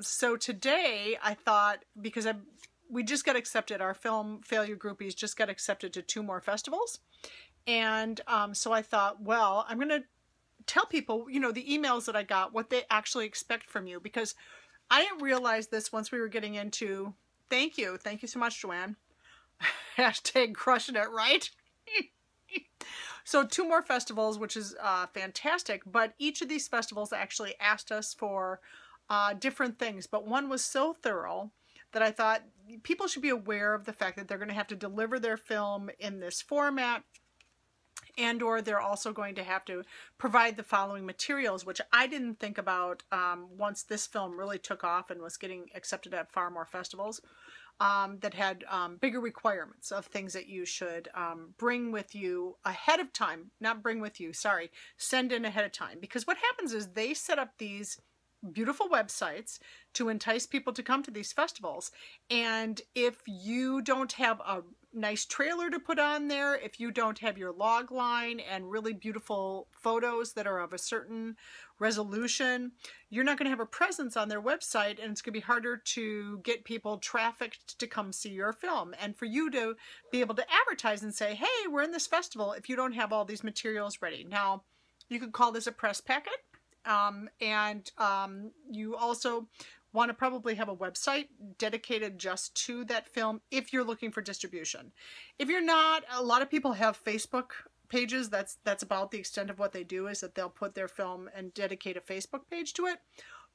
So today I thought, because we just got accepted, our film failure groupies just got accepted to 2 more festivals. And so I thought, well, I'm going to tell people, you know, the emails that I got, what they actually expect from you, because I didn't realize this once we were getting into, thank you so much, Joanne. Hashtag crushing it, right? So 2 more festivals, which is fantastic, but each of these festivals actually asked us for different things, but one was so thorough that I thought people should be aware of the fact that they're going to have to deliver their film in this format, and or they're also going to have to provide the following materials, which I didn't think about once this film really took off and was getting accepted at far more festivals, that had bigger requirements of things that you should bring with you ahead of time. Not bring with you, sorry, send in ahead of time. Because what happens is they set up these beautiful websites to entice people to come to these festivals, and if you don't have a nice trailer to put on there, if you don't have your log line and really beautiful photos that are of a certain resolution, you're not going to have a presence on their website, and it's going to be harder to get people trafficked to come see your film, and for you to be able to advertise and say, hey, we're in this festival, if you don't have all these materials ready. Now, you could call this a press packet. You also want to probably have a website dedicated just to that film if you're looking for distribution. If you're not, a lot of people have Facebook pages. That's about the extent of what they do, is that they'll put their film and dedicate a Facebook page to it.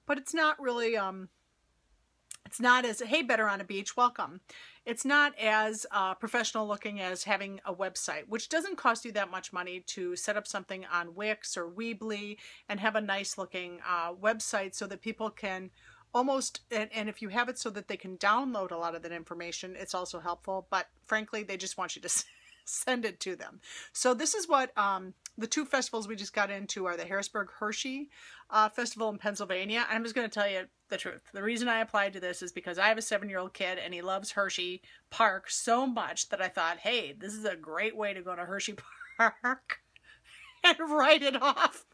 But it's not really, it's not as, hey, better on a beach, welcome. It's not as professional looking as having a website, which doesn't cost you that much money to set up something on Wix or Weebly and have a nice looking website so that people can almost, and if you have it so that they can download a lot of that information, it's also helpful. But frankly, they just want you to send it to them. So this is what the 2 festivals we just got into are the Harrisburg Hershey Festival in Pennsylvania. I'm just going to tell you the truth. The reason I applied to this is because I have a 7-year-old kid and he loves Hershey Park so much that I thought, hey, this is a great way to go to Hershey Park and write it off.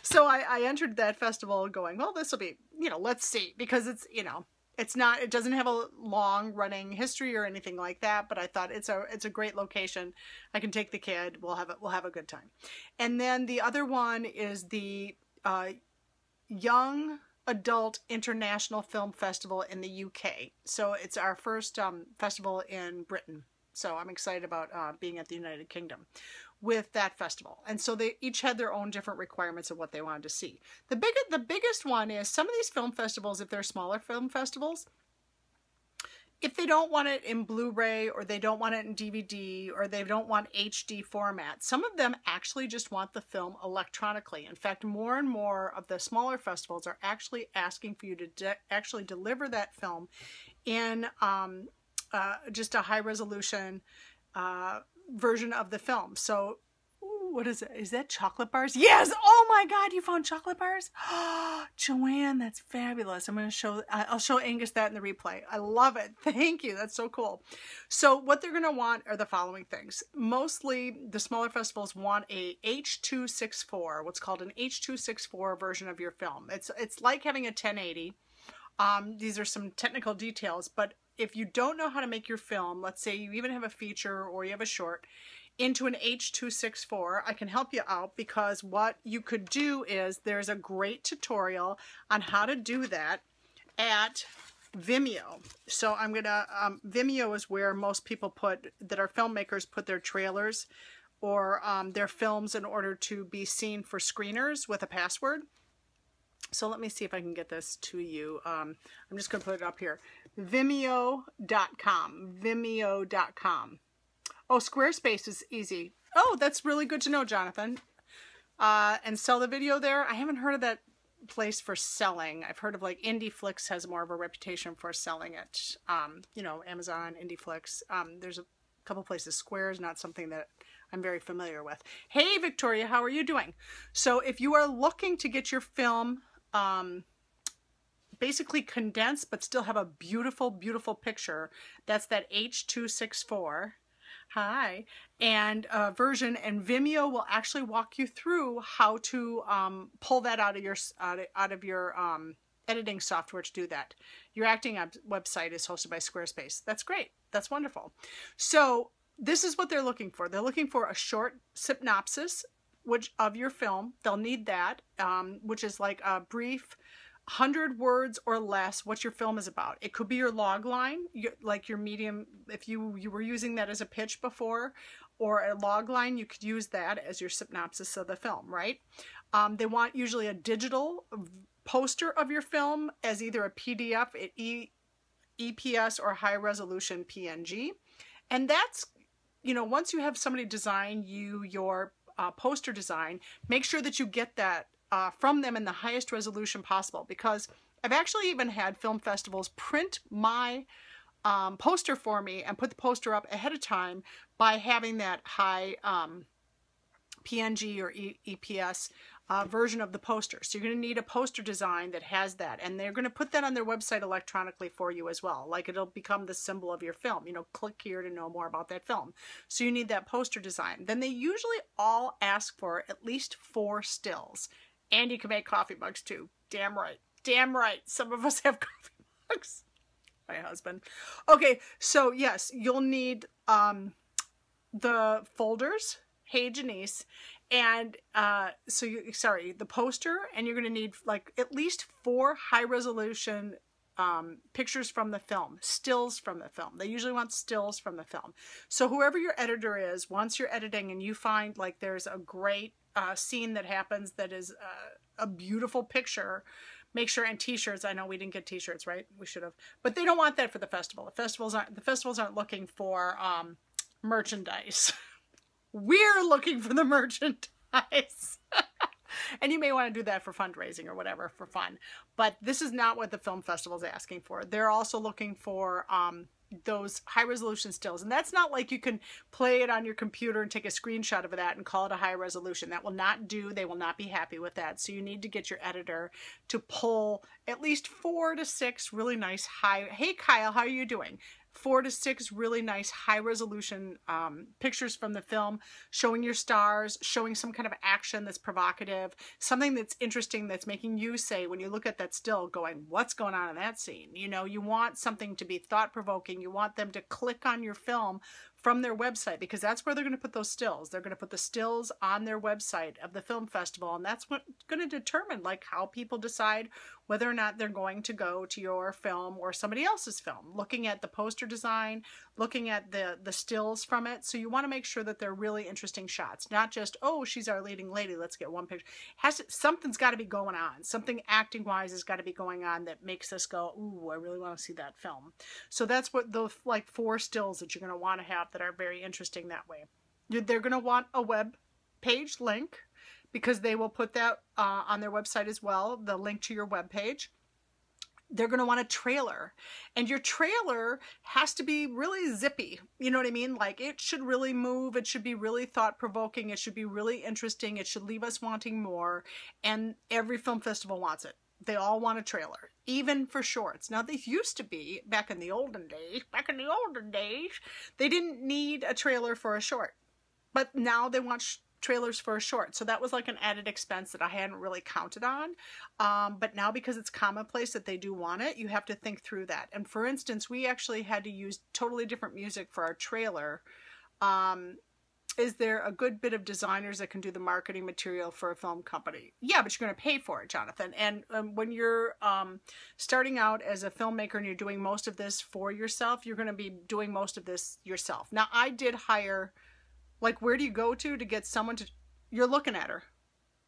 So I entered that festival going, well, this will be, you know, let's see, because it's, you know, it's not, it doesn't have a long running history or anything like that, but I thought it's a great location. I can take the kid. We'll have a good time. And then the other one is the Young Adult International Film Festival in the UK. So it's our first festival in Britain. So I'm excited about being at the United Kingdom with that festival. And so they each had their own different requirements of what they wanted to see. The biggest one is some of these film festivals, if they're smaller film festivals, if they don't want it in Blu-ray or they don't want it in DVD or they don't want HD format, some of them actually just want the film electronically. In fact, more and more of the smaller festivals are actually asking for you to actually deliver that film in just a high resolution version of the film. So, ooh, what is it? Is that chocolate bars? Yes! Oh my God, you found chocolate bars? Joanne, that's fabulous. I'll show Angus that in the replay. I love it. Thank you. That's so cool. So what they're going to want are the following things. Mostly the smaller festivals want a H.264, what's called an H.264 version of your film. It's like having a 1080. These are some technical details, but if you don't know how to make your film, let's say you even have a feature or you have a short, into an H.264, I can help you out, because what you could do is there's a great tutorial on how to do that at Vimeo. So I'm going to, Vimeo is where most people that are filmmakers put their trailers or their films in order to be seen for screeners with a password. So let me see if I can get this to you. I'm just going to put it up here. Vimeo.com. Vimeo.com. Oh, Squarespace is easy. Oh, that's really good to know, Jonathan. And sell the video there. I haven't heard of that place for selling. I've heard of like IndieFlix has more of a reputation for selling it. You know, Amazon, IndieFlix. There's a couple places. Square is not something that I'm very familiar with. Hey, Victoria, how are you doing? So if you are looking to get your film basically condensed but still have a beautiful, beautiful picture, that's that H.264. Hi. And version, and Vimeo will actually walk you through how to pull that out of your editing software to do that. Your acting website is hosted by Squarespace. That's great. That's wonderful. So this is what they're looking for. They're looking for a short synopsis of your film. They'll need that, which is like a brief 100 words or less what your film is about. It could be your log line, like your medium, if you were using that as a pitch before, or a log line, you could use that as your synopsis of the film, right? They want usually a digital poster of your film as either a PDF, EPS, or high resolution PNG. And that's, once you have somebody design your poster design, make sure that you get that from them in the highest resolution possible, because I've actually even had film festivals print my poster for me and put the poster up ahead of time by having that high PNG or EPS version of the poster. So you're going to need a poster design that has that, and they're going to put that on their website electronically for you as well. Like, it'll become the symbol of your film. Click here to know more about that film. So you need that poster design. Then they usually all ask for at least 4 stills. And you can make coffee mugs too. Damn right. Damn right. Some of us have coffee mugs. My husband. Okay, so yes, you'll need the folders. Hey, Janice. And the poster, and you're going to need like at least 4 high resolution pictures from the film, stills from the film. They usually want stills from the film. So whoever your editor is, once you're editing and you find like there's a great scene that happens that is a beautiful picture, make sure, and t-shirts. I know we didn't get t-shirts, right? We should have, but they don't want that for the festival. The festivals aren't looking for merchandise. We're looking for the merchandise. And you may want to do that for fundraising or whatever, for fun. But this is not what the film festival is asking for. They're also looking for those high resolution stills. And that's not like you can play it on your computer and take a screenshot of that and call it a high resolution. That will not do. They will not be happy with that. So you need to get your editor to pull at least 4 to 6 really nice high. Hey, Kyle, how are you doing? 4 to 6 really nice high resolution pictures from the film, showing your stars, showing some kind of action that's provocative, something that's interesting, that's making you say, when you look at that still, going, what's going on in that scene? You want something to be thought-provoking. You want them to click on your film from their website, because that's where they're going to put those stills. They're going to put the stills on their website of the film festival, and that's what's going to determine like how people decide whether or not they're going to go to your film or somebody else's film, looking at the poster design, looking at the stills from it. So you want to make sure that they're really interesting shots, not just, oh, she's our leading lady, let's get one picture. Something's got to be going on. Something acting wise has got to be going on that makes us go, ooh, I really want to see that film. So that's what those like 4 stills that you're going to want to have that are very interesting that way. They're going to want a web page link, because they will put that on their website as well, the link to your web page. They're going to want a trailer, and your trailer has to be really zippy. You know what I mean? Like, it should really move. It should be really thought-provoking. It should be really interesting. It should leave us wanting more, and every film festival wants it. They all want a trailer, even for shorts. Now, they used to be, back in the olden days, they didn't need a trailer for a short, but now they want trailers for a short. So that was like an added expense that I hadn't really counted on. But now, because it's commonplace that they do want it, you have to think through that. And for instance, we actually had to use totally different music for our trailer. Is there a good bit of designers that can do the marketing material for a film company? Yeah, but you're going to pay for it, Jonathan. And when you're starting out as a filmmaker and you're doing most of this for yourself, you're going to be doing most of this yourself. Now, I did hire, like, where do you go to get someone to, you're looking at her.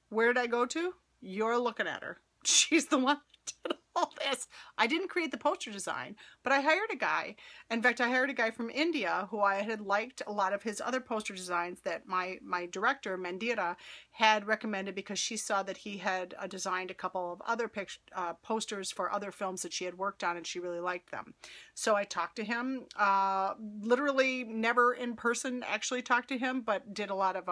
Where did I go to? You're looking at her. She's the one that did all this. I didn't create the poster design, but I hired a guy. In fact, I hired a guy from India who I had liked a lot of his other poster designs that my director, Mandira, had recommended, because she saw that he had designed a couple of other posters for other films that she had worked on, and she really liked them. So I talked to him, literally never in person actually talked to him, but did a lot of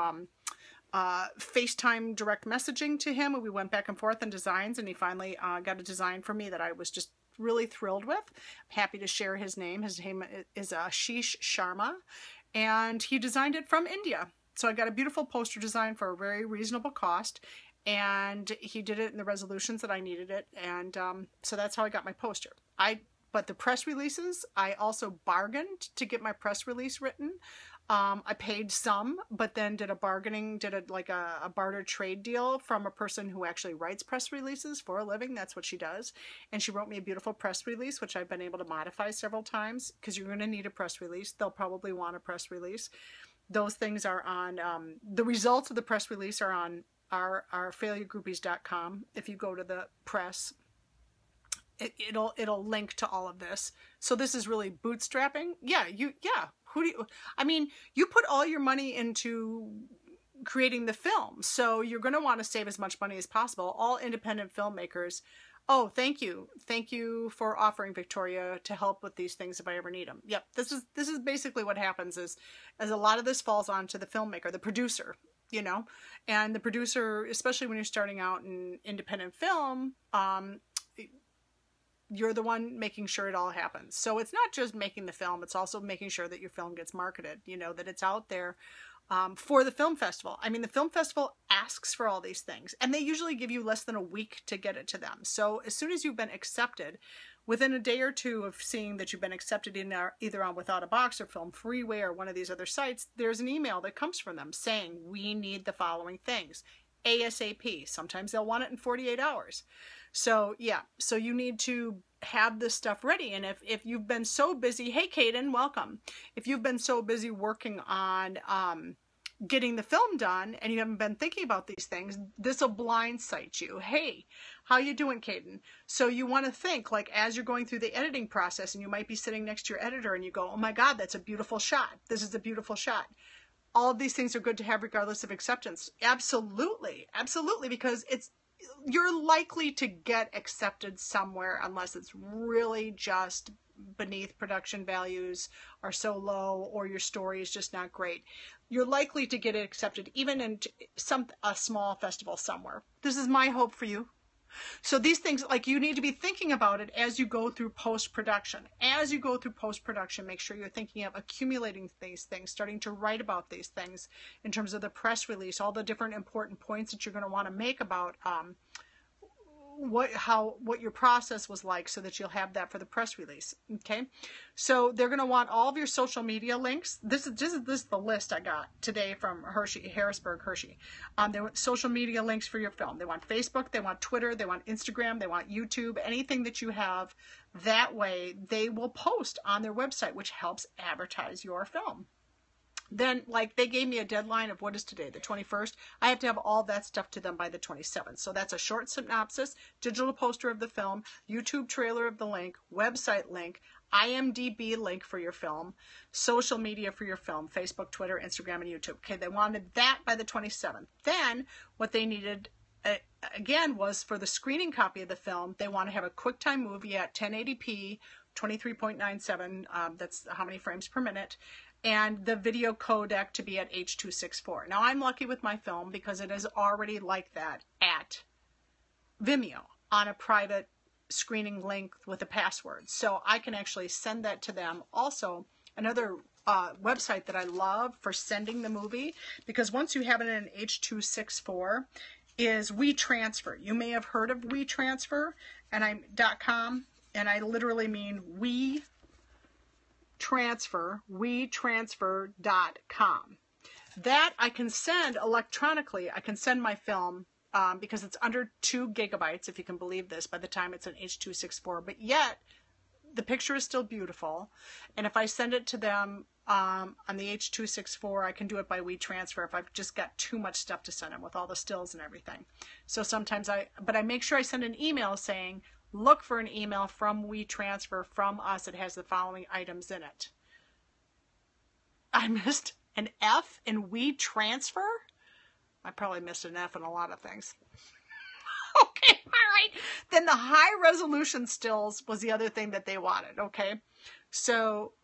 FaceTime direct messaging to him, and we went back and forth on designs, and he finally got a design for me that I was just really thrilled with. I'm happy to share his name. His name is Ashish Sharma, and he designed it from India. So I got a beautiful poster design for a very reasonable cost, and he did it in the resolutions that I needed it, and so that's how I got my poster. But the press releases, I also bargained to get my press release written. I paid some, but then did a barter trade deal from a person who actually writes press releases for a living. That's what she does. And she wrote me a beautiful press release, which I've been able to modify several times, because you're going to need a press release. They'll probably want a press release. Those things are on, the results of the press release are on our failuregroupies.com. If you go to the press, it'll link to all of this. So this is really bootstrapping. You put all your money into creating the film, so you're going to want to save as much money as possible. All independent filmmakers, oh, thank you for offering Victoria to help with these things if I ever need them. Yep, this is basically what happens, is as a lot of this falls onto the filmmaker, the producer, and the producer, especially when you're starting out in independent film, you're the one making sure it all happens. So it's not just making the film, it's also making sure that your film gets marketed, that it's out there for the film festival. I mean, the film festival asks for all these things, and they usually give you less than a week to get it to them. So as soon as you've been accepted, within a day or two of seeing that you've been accepted in either on Without a Box or Film Freeway or one of these other sites, there's an email that comes from them saying, we need the following things ASAP. Sometimes they'll want it in 48 hours. So yeah, so you need to have this stuff ready. And if you've been so busy, hey, Kaden, welcome. If you've been so busy working on getting the film done and you haven't been thinking about these things, this will blindside you. Hey, how you doing, Kaden? So you want to think, like, as you're going through the editing process, and you might be sitting next to your editor and you go, oh my God, that's a beautiful shot. This is a beautiful shot. All of these things are good to have regardless of acceptance. Absolutely. Absolutely. Because you're likely to get accepted somewhere unless it's really just beneath production values are so low, or your story is just not great. You're likely to get it accepted even in a small festival somewhere. This is my hope for you. So these things, like, you need to be thinking about it as you go through post-production. As you go through post-production, make sure you're thinking of accumulating these things, starting to write about these things in terms of the press release, all the different important points that you're going to want to make about what your process was like, so that you'll have that for the press release. Okay, so they're going to want all of your social media links. This is the list I got today from Harrisburg Hershey. They want social media links for your film. They want Facebook, they want Twitter, they want Instagram, they want YouTube, anything that you have. That way they will post on their website, which helps advertise your film. Then, like, they gave me a deadline of, what is today, the 21st? I have to have all that stuff to them by the 27th. So that's a short synopsis, digital poster of the film, YouTube trailer of the link, website link, IMDb link for your film, social media for your film, Facebook, Twitter, Instagram, and YouTube. Okay, they wanted that by the 27th. Then what they needed, again, was for the screening copy of the film, they want to have a QuickTime movie at 1080p, 23.97, that's how many frames per minute, and the video codec to be at H.264. Now, I'm lucky with my film because it is already like that at Vimeo on a private screening link with a password. So I can actually send that to them. Also, another website that I love for sending the movie, because once you have it in H.264, is WeTransfer. You may have heard of WeTransfer, and I'm .com, and I literally mean WeTransfer.com. That I can send electronically. I can send my film because it's under 2 gigabytes, if you can believe this, by the time it's an H.264. But yet, the picture is still beautiful. And if I send it to them on the H.264, I can do it by WeTransfer if I've just got too much stuff to send them with all the stills and everything. So sometimes I make sure I send an email saying, look for an email from WeTransfer from us. It has the following items in it. I missed an F in WeTransfer? I probably missed an F in a lot of things. Okay, all right. Then the high resolution stills was the other thing that they wanted, okay? So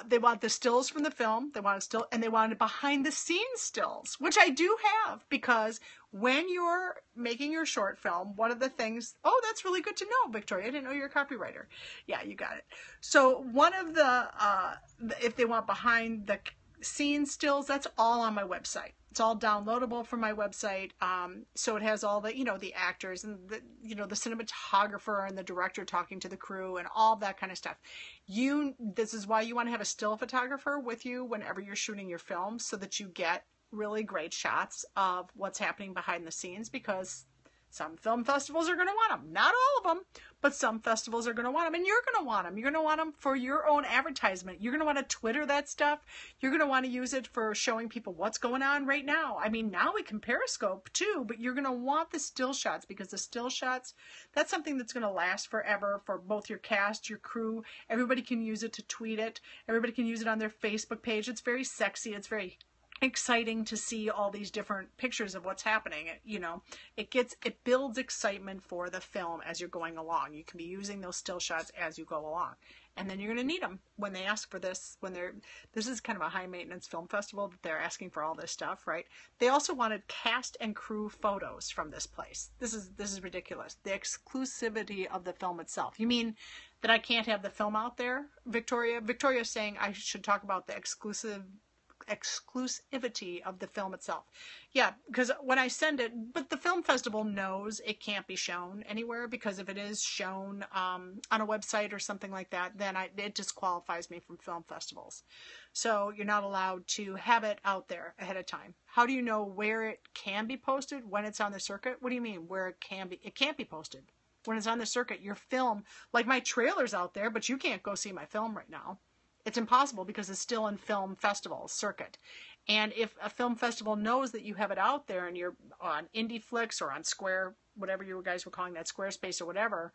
they want the stills from the film, they wanted behind the scenes stills, which I do have, because when you're making your short film, one of the things, oh, that's really good to know, Victoria. I didn't know you're a copywriter. Yeah, you got it. So one of the, if they want behind the scene stills, that's all on my website. It's all downloadable from my website. So it has all the, the actors and the, the cinematographer and the director talking to the crew and all that kind of stuff. This is why you want to have a still photographer with you whenever you're shooting your film, so that you get really great shots of what's happening behind the scenes, because some film festivals are going to want them. Not all of them, but some festivals are going to want them, and you're going to want them. You're going to want them for your own advertisement. You're going to want to Twitter that stuff. You're going to want to use it for showing people what's going on right now. I mean, now we can Periscope too, but you're going to want the still shots, because the still shots, that's something that's going to last forever for both your cast, your crew. Everybody can use it to tweet it. Everybody can use it on their Facebook page. It's very sexy. It's very exciting to see all these different pictures of what's happening. It builds excitement for the film as you're going along. You can be using those still shots as you go along, and then you're going to need them when they ask for this. This is kind of a high maintenance film festival that they're asking for all this stuff, right? They also wanted cast and crew photos from this place. This is ridiculous. The exclusivity of the film itself. You mean that I can't have the film out there, Victoria? Victoria's saying I should talk about the exclusivity of the film itself. Yeah, because when I send it, but the film festival knows it can't be shown anywhere, because if it is shown on a website or something like that, then it disqualifies me from film festivals. So you're not allowed to have it out there ahead of time. How do you know where it can be posted when it's on the circuit? What do you mean where it can be? It can't be posted when it's on the circuit. Your film, like my trailer's out there, but you can't go see my film right now. It's impossible, because it's still in film festival circuit. And if a film festival knows that you have it out there and you're on IndieFlix or on Square, whatever you guys were calling that, Squarespace or whatever,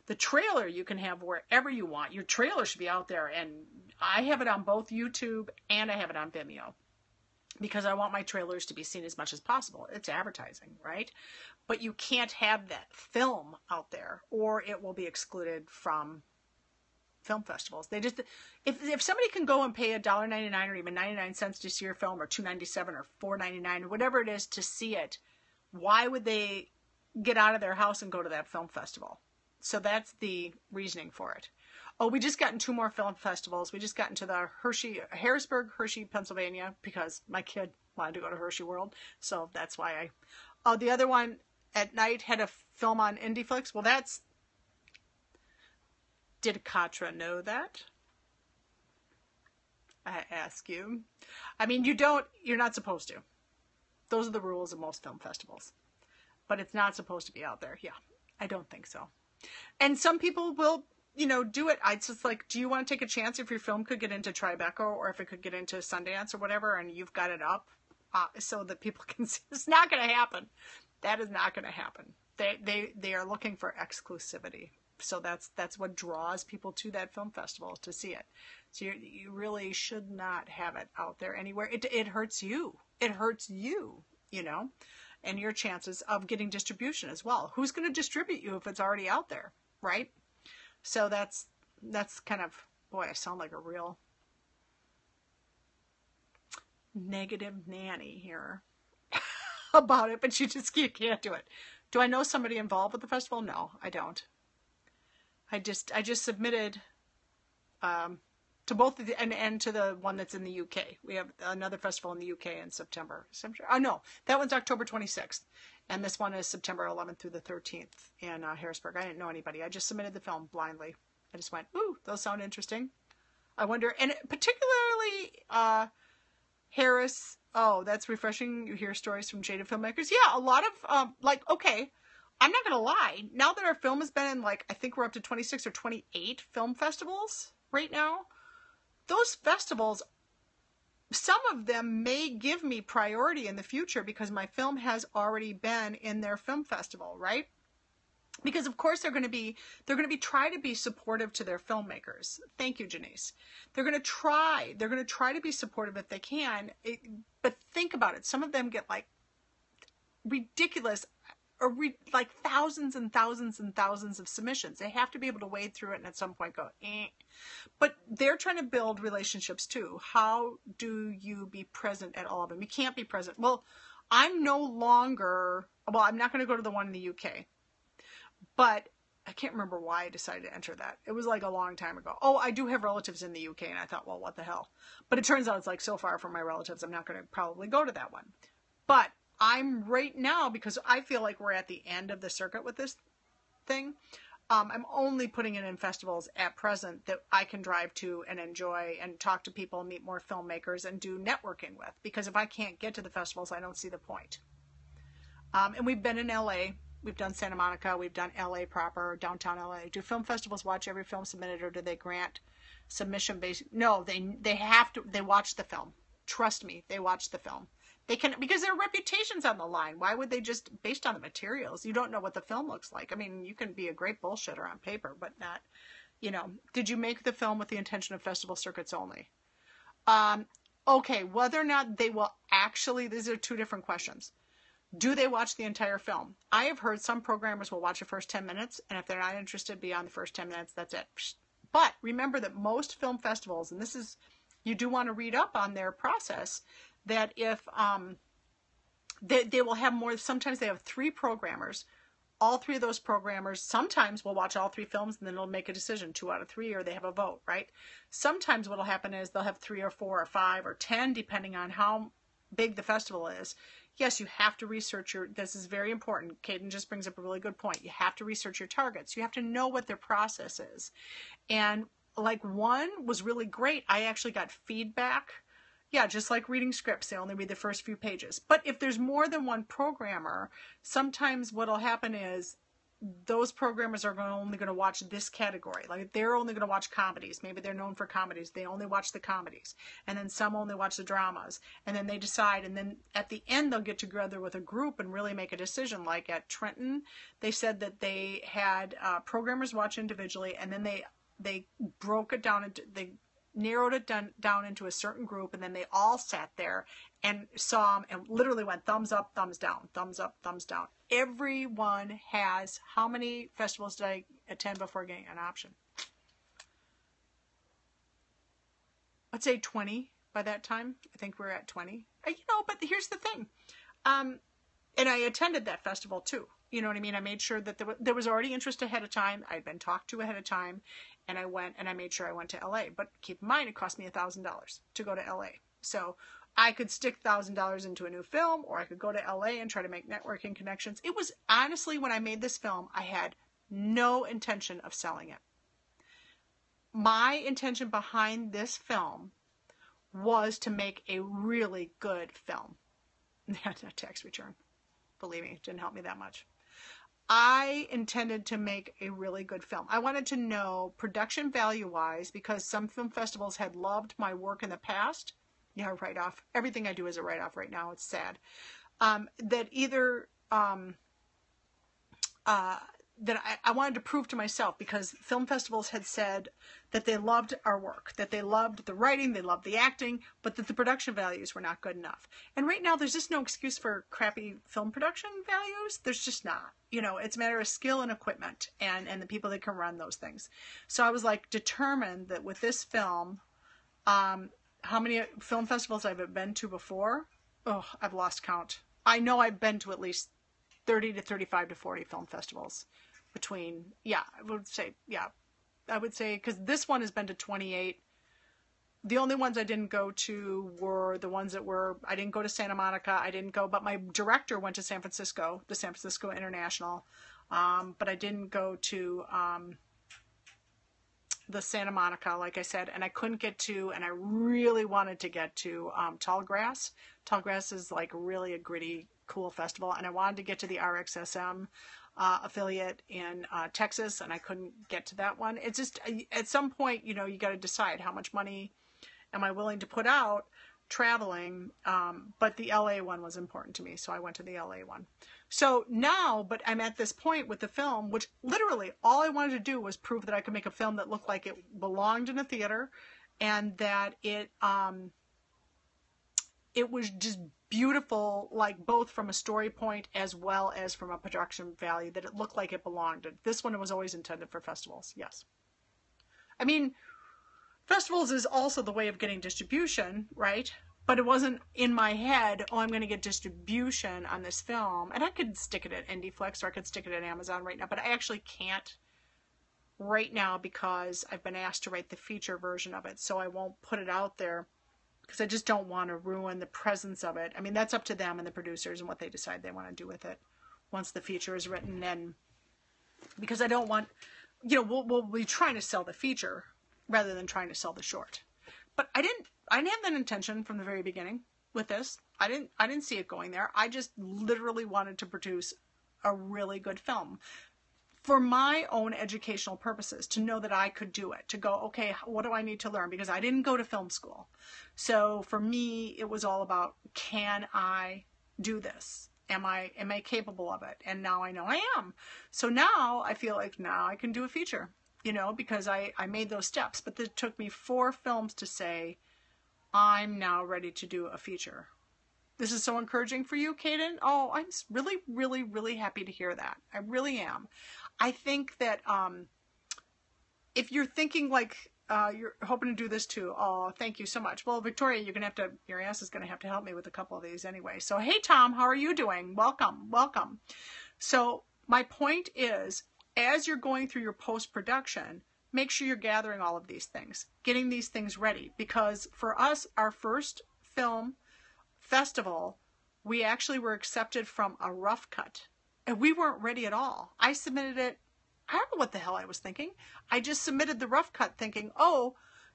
the trailer you can have wherever you want. Your trailer should be out there. And I have it on both YouTube and I have it on Vimeo, because I want my trailers to be seen as much as possible. It's advertising, right? But you can't have that film out there, or it will be excluded from film festivals. They just, if somebody can go and pay $1.99 or even 99 cents to see your film, or $2.97 or $4.99 or whatever it is to see it, why would they get out of their house and go to that film festival? So that's the reasoning for it. Oh, we just got in 2 more film festivals. We just got into the Harrisburg, Hershey, Pennsylvania, because my kid wanted to go to Hershey World. So that's why the other one at night had a film on IndieFlix. Well, did Katra know that? I ask you. I mean, you're not supposed to. Those are the rules of most film festivals. But it's not supposed to be out there. Yeah, I don't think so. And some people will, do it. It's just like, do you want to take a chance if your film could get into Tribeca, or if it could get into Sundance or whatever, and you've got it up so that people can see? It's not going to happen. That is not going to happen. They are looking for exclusivity. So that's what draws people to that film festival, to see it. So you really should not have it out there anywhere. It hurts you. It hurts you, and your chances of getting distribution as well. Who's going to distribute you if it's already out there, right? So that's kind of, boy, I sound like a real negative nanny here about it, but you can't do it. Do I know somebody involved with the festival? No, I don't. I just submitted to both of the, and to the one that's in the UK. We have another festival in the UK in September. Oh no, that one's October 26th, and this one is September 11th through the 13th in Harrisburg. I didn't know anybody. I just submitted the film blindly. I just went, ooh, those sound interesting. I wonder, and particularly Harris. Oh, that's refreshing. You hear stories from Jaded Filmmakers. Yeah, a lot of okay. I'm not going to lie. Now that our film has been in, I think we're up to 26 or 28 film festivals right now. Those festivals, some of them may give me priority in the future because my film has already been in their film festival, right? Because of course they're going to be try to be supportive to their filmmakers. Thank you, Janice. They're going to try to be supportive if they can. But think about it. Some of them get ridiculous, or thousands and thousands and thousands of submissions. They have to be able to wade through it and at some point go, eh. But they're trying to build relationships too. How do you be present at all of them? You can't be present. Well, I'm no longer, well, I'm not going to go to the one in the UK, but I can't remember why I decided to enter that. It was like a long time ago. Oh, I do have relatives in the UK, and I thought, well, what the hell? But it turns out it's like so far from my relatives, I'm not going to probably go to that one. But I'm right now, because I feel like we're at the end of the circuit with this thing, I'm only putting it in festivals at present that I can drive to and enjoy and talk to people and meet more filmmakers and do networking with. Because if I can't get to the festivals, I don't see the point. And we've been in LA. We've done Santa Monica. We've done LA proper, downtown LA. Do film festivals watch every film submitted, or do they grant submission based? No, they have to. They watch the film. Trust me, they watch the film. They can, because their reputation's on the line. Why would they just, based on the materials? You don't know what the film looks like. I mean, you can be a great bullshitter on paper, but not, did you make the film with the intention of festival circuits only? Okay, whether or not they will actually, these are two different questions. Do they watch the entire film? I have heard some programmers will watch the first 10 minutes, and if they're not interested beyond the first 10 minutes, that's it. But remember that most film festivals, and this is, you do want to read up on their process, that if they will have more, sometimes they have 3 programmers. All 3 of those programmers sometimes will watch all 3 films, and then they'll make a decision, 2 out of 3, or they have a vote, right? Sometimes what will happen is they'll have 3 or 4 or 5 or 10, depending on how big the festival is. Yes, you have to research this is very important. Caden just brings up a really good point. You have to research your targets. You have to know what their process is. And like one was really great. I actually got feedback. Yeah, just like reading scripts, they only read the first few pages. But if there's more than one programmer, sometimes what'll happen is those programmers are only going to watch this category. Like they're only going to watch comedies. Maybe they're known for comedies. They only watch the comedies. And then some only watch the dramas. And then they decide. And then at the end, they'll get together with a group and really make a decision. Like at Trenton, they said that they had programmers watch individually. And then they broke it down into, they narrowed it down into a certain group, and then they all sat there and saw them and literally went thumbs up, thumbs down, thumbs up, thumbs down. Everyone has, how many festivals did I attend before getting an option? I'd say 20 by that time. I think we're at 20. But here's the thing. And I attended that festival too. You know what I mean? I made sure that there was already interest ahead of time. I'd been talked to ahead of time, and I went and I made sure I went to LA. But keep in mind, it cost me $1,000 to go to LA. So I could stick $1,000 into a new film, or I could go to LA and try to make networking connections. It was honestly, when I made this film, I had no intention of selling it. My intention behind this film was to make a really good film. A tax return. Believe me, it didn't help me that much. I intended to make a really good film. I wanted to know production value-wise, because some film festivals had loved my work in the past. Yeah, write-off. Everything I do is a write-off right now. It's sad. That either... that I wanted to prove to myself, because film festivals had said that they loved our work, that they loved the writing, they loved the acting, but that the production values were not good enough. And right now, there's just no excuse for crappy film production values. There's just not. It's a matter of skill and equipment and the people that can run those things. So I was like determined that with this film, how many film festivals I've been to before? Oh, I've lost count. I know I've been to at least 30 to 35 to 40 film festivals between, I would say, because this one has been to 28. The only ones I didn't go to were the ones that were, I didn't go to Santa Monica, but my director went to San Francisco, the San Francisco International, but I didn't go to the Santa Monica, like I said, and I couldn't get to, and I really wanted to get to Tallgrass. Tallgrass is like really a gritty, cool festival, and I wanted to get to the RXSM affiliate in Texas, and I couldn't get to that one. It's just, at some point, you got to decide how much money am I willing to put out traveling, but the LA one was important to me, so I went to the LA one. So now, but I'm at this point with the film, which literally all I wanted to do was prove that I could make a film that looked like it belonged in a theater, and that it was just beautiful, like both from a story point as well as from a production value, that it looked like it belonged. This one was always intended for festivals, yes. I mean, festivals is also the way of getting distribution, right? but it wasn't in my head, oh, I'm going to get distribution on this film. And I could stick it at IndieFlix or I could stick it at Amazon right now, but I actually can't right now because I've been asked to write the feature version of it. So I won't put it out there because I just don't want to ruin the presence of it. I mean, that's up to them and the producers and what they decide they want to do with it once the feature is written. And because I don't want, we'll be trying to sell the feature rather than trying to sell the short. But I didn't have that intention from the very beginning with this. I didn't see it going there. I just literally wanted to produce a really good film for my own educational purposes, to know that I could do it, to go, okay, what do I need to learn? Because I didn't go to film school. So for me, it was all about, can I do this? Am I capable of it? And now I know I am. So now I feel like now I can do a feature, because I made those steps. But it took me 4 films to say, I'm now ready to do a feature. This is so encouraging for you, Kaden. Oh, I'm really, really, really happy to hear that. I really am. I think that if you're thinking like you're hoping to do this too, oh, thank you so much. Well, Victoria, your ass is going to have to help me with a couple of these anyway. So, hey, Tom, how are you doing? Welcome, welcome. So my point is, as you're going through your post-production, make sure you're gathering all of these things, getting these things ready. Because for us, our first film festival, we actually were accepted from a rough cut. And we weren't ready at all. I submitted it. I don't know what the hell I was thinking. I just submitted the rough cut thinking, oh,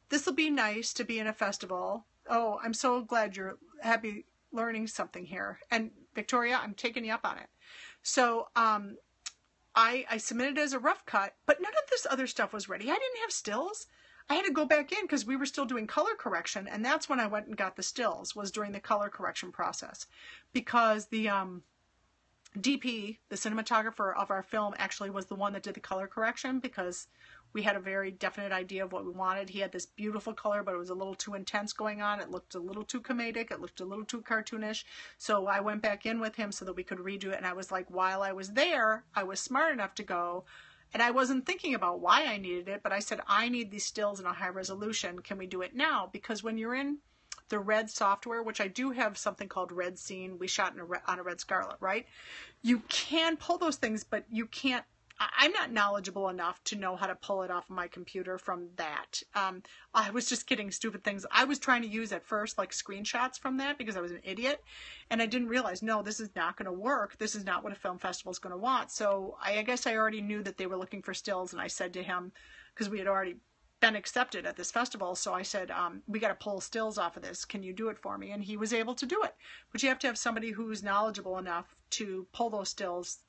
this will be nice to be in a festival. Oh, I'm so glad you're happy learning something here. And Victoria, I'm taking you up on it. So I submitted it as a rough cut, but none of this other stuff was ready. I didn't have stills. I had to go back in because we were still doing color correction. And that's when I went and got the stills, was during the color correction process. Because the DP, the cinematographer of our film, actually was the one that did the color correction, because we had a very definite idea of what we wanted. He had this beautiful color, but it was a little too intense going on. It looked a little too comedic. It looked a little too cartoonish. So I went back in with him so that we could redo it. And I was like, while I was there, I was smart enough to go, and I wasn't thinking about why I needed it, but I said, I need these stills in a high resolution. Can we do it now? Because when you're in the Red software, which I do have something called Red Scene. We shot on a Red Scarlet, right? You can pull those things, but you can't. I'm not knowledgeable enough to know how to pull it off of my computer from that. I was just getting stupid things. I was trying to use at first like screenshots from that because I was an idiot, and I didn't realize, no, this is not going to work. This is not what a film festival is going to want. So I guess I already knew that they were looking for stills, and I said to him, because we had already been accepted at this festival, so I said, we got to pull stills off of this. Can you do it for me? And he was able to do it. But you have to have somebody who's knowledgeable enough to pull those stills.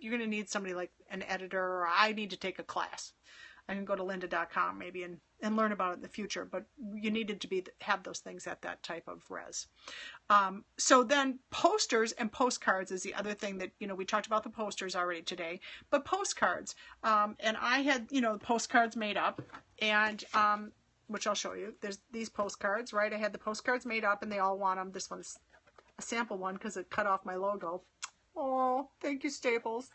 You're going to need somebody like an editor, or I need to take a class. I can go to lynda.com maybe and learn about it in the future, but you needed to have those things at that type of res. So then posters and postcards is the other thing that, we talked about the posters already today, but postcards. And I had, postcards made up, and which I'll show you. There's these postcards, right? I had the postcards made up, and they all want them. This one's a sample one because it cut off my logo. Oh, thank you, Staples.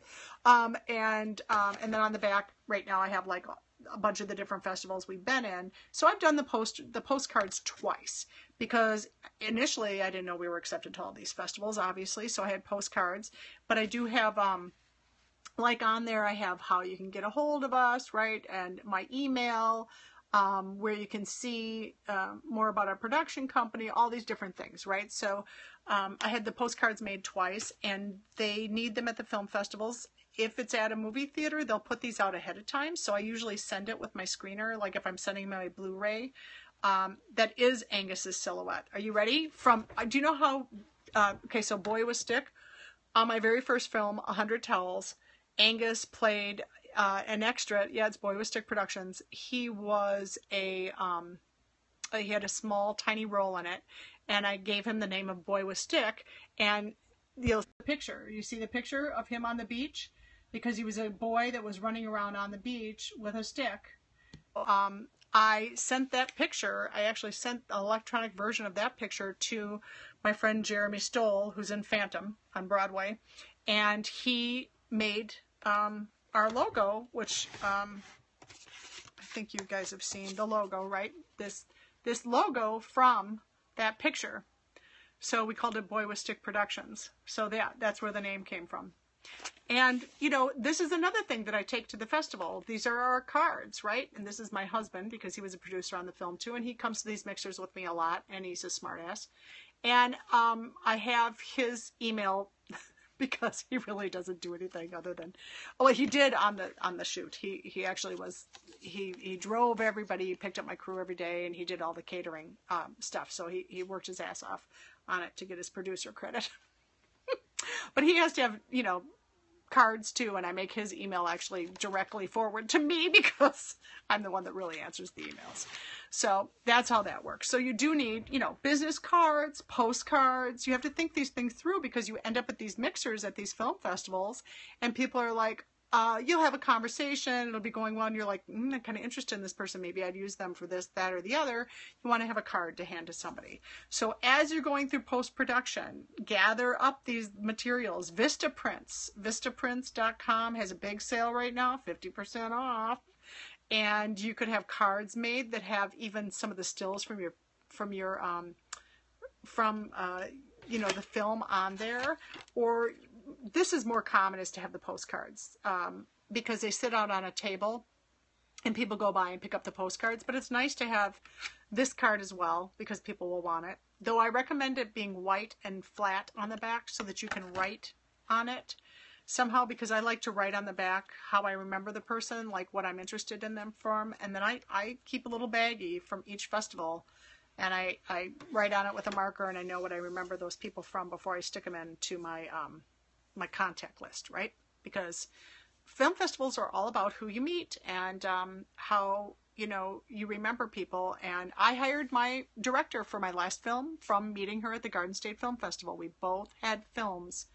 And then on the back right now I have like a bunch of the different festivals we've been in. So I've done the postcards twice, because initially I didn't know we were accepted to all these festivals, obviously. So I had postcards, but I do have like on there I have how you can get a hold of us, right? And my email, where you can see more about our production company, all these different things, right? So I had the postcards made twice, and they need them at the film festivals. If it's at a movie theater, they'll put these out ahead of time. So I usually send it with my screener, like if I'm sending my Blu-ray, that is Angus's silhouette. Are you ready? Do you know how, okay, so Boy with Stick, on my very first film, 100 Towels, Angus played an extra. Yeah, it's Boy with Stick Productions. He was he had a small, tiny role in it, and I gave him the name of Boy with Stick. And the picture, you see the picture of him on the beach, because he was a boy that was running around on the beach with a stick. I sent that picture. I actually sent an electronic version of that picture to my friend Jeremy Stoll, who's in Phantom on Broadway, and he made our logo, which I think you guys have seen the logo, right? This logo from that picture. So we called it Boy with Stick Productions. So that's where the name came from. And, you know, this is another thing that I take to the festival. These are our cards, right? And this is my husband, because he was a producer on the film too. And he comes to these mixers with me a lot, and he's a smart ass. And I have his email because he really doesn't do anything other than, well, he did on the shoot. He actually was, he drove everybody, he picked up my crew every day, and he did all the catering stuff. So he worked his ass off on it to get his producer credit. But he has to have, you know, cards too, and I make his email actually directly forward to me because I'm the one that really answers the emails. So that's how that works. So you do need, you know, business cards, postcards. You have to think these things through, because you end up at these mixers at these film festivals, and people are like, you'll have a conversation, it'll be going well, and you're like, I'm kind of interested in this person, maybe I'd use them for this, that, or the other. You want to have a card to hand to somebody. So as you're going through post-production, gather up these materials. Vistaprints.com has a big sale right now, 50% off. And you could have cards made that have even some of the stills from your you know, the film on there. Or this is more common, is to have the postcards, because they sit out on a table and people go by and pick up the postcards. But it's nice to have this card as well, because people will want it. Though I recommend it being white and flat on the back so that you can write on it somehow, because I like to write on the back how I remember the person, like what I'm interested in them from. And then I keep a little baggie from each festival, and I write on it with a marker, and I know what I remember those people from before I stick them into my my contact list, right? Because film festivals are all about who you meet and how, you know, you remember people. And I hired my director for my last film from meeting her at the Garden State Film Festival. We both had films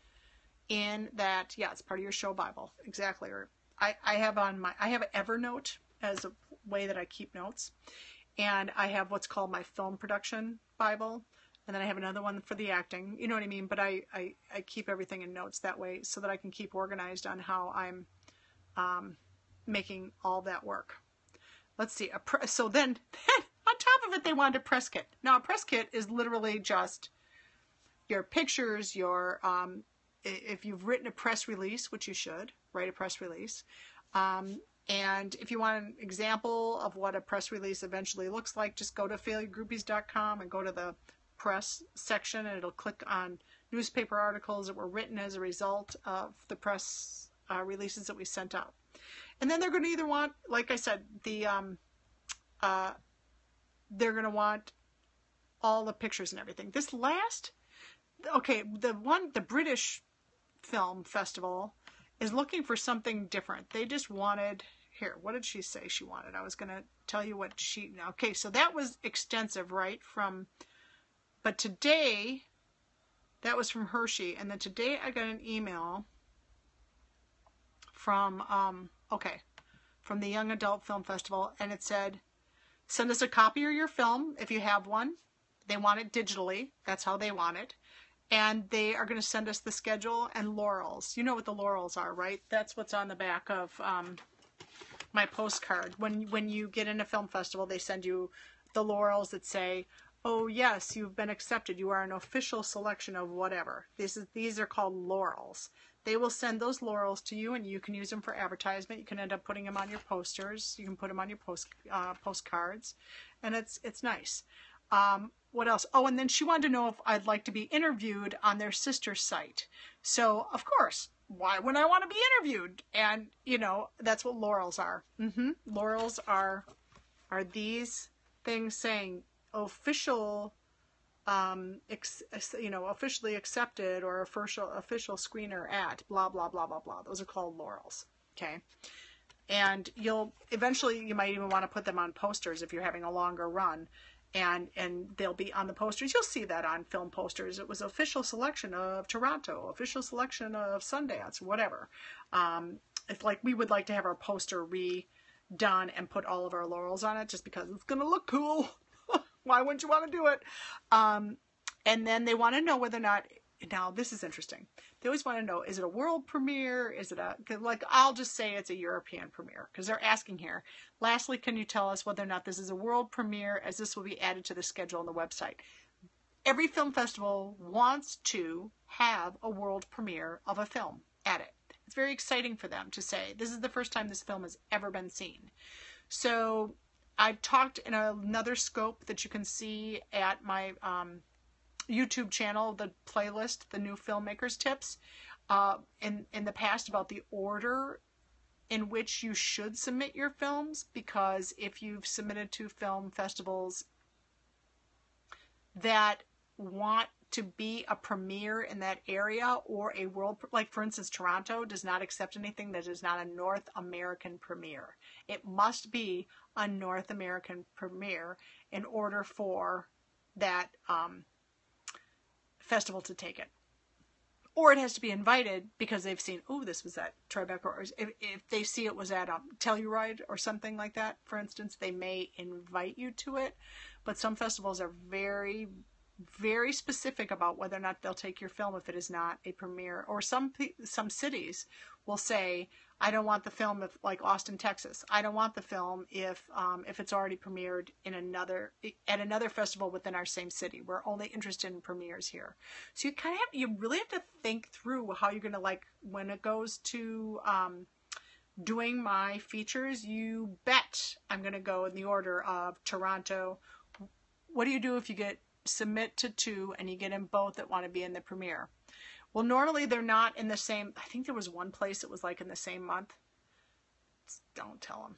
in that, yeah, it's part of your show Bible, exactly. Or I have Evernote as a way that I keep notes, and I have what's called my film production Bible. And then I have another one for the acting, you know what I mean? But I keep everything in notes that way so that I can keep organized on how I'm making all that work. Let's see. So then on top of it, they wanted a press kit. Now, a press kit is literally just your pictures, your, if you've written a press release, which you should, write a press release. And if you want an example of what a press release eventually looks like, just go to failuregroupies.com and go to the press section, and it'll click on newspaper articles that were written as a result of the press releases that we sent out. And then they're going to either want, like I said, they're going to want all the pictures and everything. This last, okay, the British Film Festival is looking for something different. They just wanted, here, what did she say she wanted? I was going to tell you what okay, so that was extensive, right? But today, that was from Hershey. And then today I got an email from, from the Young Adult Film Festival. And it said, send us a copy of your film if you have one. They want it digitally. That's how they want it. And they are going to send us the schedule and laurels. You know what the laurels are, right? That's what's on the back of my postcard. When you get in a film festival, they send you the laurels that say, oh yes, you've been accepted. You are an official selection of whatever. These are called laurels. They will send those laurels to you, and you can use them for advertisement. You can end up putting them on your posters. You can put them on your postcards, and it's nice. What else? Oh, and then she wanted to know if I'd like to be interviewed on their sister site. So, of course, why wouldn't I want to be interviewed? And, you know, that's what laurels are. Laurels are these things saying official, officially accepted, or official screener at blah, blah, blah, blah, blah. Those are called laurels. Okay. And you might even want to put them on posters if you're having a longer run. And they'll be on the posters. You'll see that on film posters. It was official selection of Toronto, official selection of Sundance, whatever. It's like we would like to have our poster redone and put all of our laurels on it just because it's going to look cool. Why wouldn't you want to do it? And then they want to know whether or not, now this is interesting. They always want to know, is it a world premiere? Is it I'll just say it's a European premiere because they're asking here. Lastly, can you tell us whether or not this is a world premiere, as this will be added to the schedule on the website? every film festival wants to have a world premiere of a film at it. It's very exciting for them to say, this is the first time this film has ever been seen. So I've talked in another scope that you can see at my YouTube channel, the playlist, the new Filmmakers tips, in the past about the order in which you should submit your films, because if you've submitted to film festivals that want to be a premiere in that area, or a world, like for instance, Toronto does not accept anything that is not a North American premiere. It must be a North American premiere in order for that festival to take it. Or it has to be invited because they've seen, oh, this was at Tribeca, or if they see it was at Telluride or something like that, for instance, they may invite you to it. But some festivals are very, very specific about whether or not they'll take your film if it is not a premiere. Or some cities will say, I don't want the film if, like Austin, Texas, I don't want the film if it's already premiered in at another festival within our same city. We're only interested in premieres here. So you really have to think through how you're going to, like, when it goes to doing my features, you bet I'm going to go in the order of Toronto. What do you do if you submit to 2 and you get in both that want to be in the premiere? Well, normally they're not in the same. I think there was one place that was like in the same month. Don't tell them.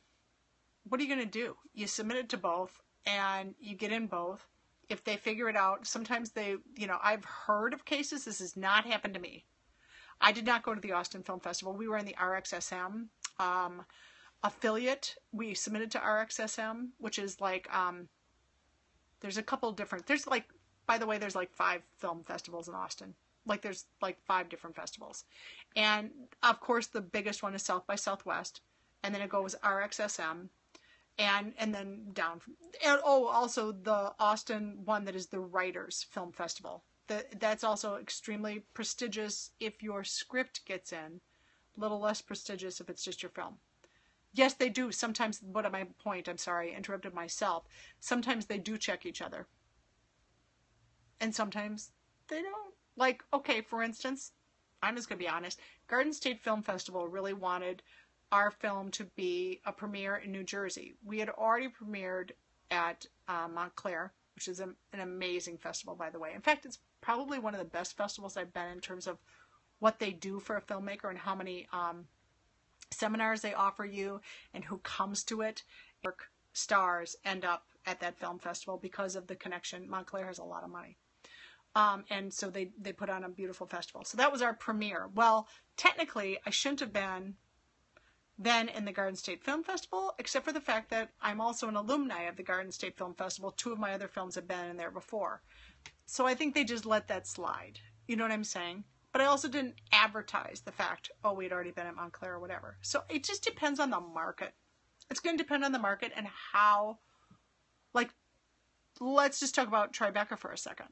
What are you going to do? You submit it to both and you get in both. If they figure it out, sometimes they, I've heard of cases. This has not happened to me. I did not go to the Austin Film Festival. We were in the RXSM affiliate. We submitted to RXSM, which is like, there's a couple different, by the way, there's like 5 film festivals in Austin. Like there's like 5 different festivals. And of course the biggest one is South by Southwest. And then it goes RXSM. And then down. And also the Austin one that is the Writers Film Festival. That's also extremely prestigious if your script gets in. A little less prestigious if it's just your film. Yes, they do. Sometimes, what my point, I'm sorry, I interrupted myself. Sometimes they do check each other. And sometimes they don't. Like, okay, for instance, I'm just going to be honest. Garden State Film Festival really wanted our film to be a premiere in New Jersey. We had already premiered at Montclair, which is an amazing festival, by the way. In fact, it's probably one of the best festivals I've been in terms of what they do for a filmmaker and how many seminars they offer you and who comes to it. Stars end up at that film festival because of the connection. Montclair has a lot of money. And so they put on a beautiful festival. So that was our premiere. Well, technically, I shouldn't have been then in the Garden State Film Festival, except for the fact that I'm also an alumni of the Garden State Film Festival. 2 of my other films have been in there before. So I think they just let that slide. You know what I'm saying? But I also didn't advertise the fact, oh, we'd already been at Montclair or whatever. So it just depends on the market. It's going to depend on the market and how, like, let's just talk about Tribeca for a second.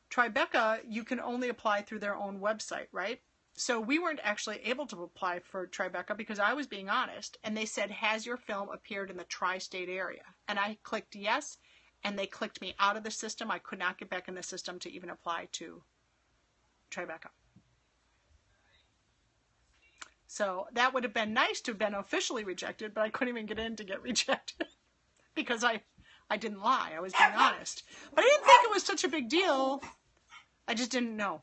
Tribeca, you can only apply through their own website, right? So we weren't actually able to apply for Tribeca because I was being honest. And they said, has your film appeared in the tri-state area? And I clicked yes, and they clicked me out of the system. I could not get back in the system to even apply to Tribeca. So that would have been nice to have been officially rejected, but I couldn't even get in to get rejected because I didn't lie. I was being honest. But I didn't think it was such a big deal. I just didn't know.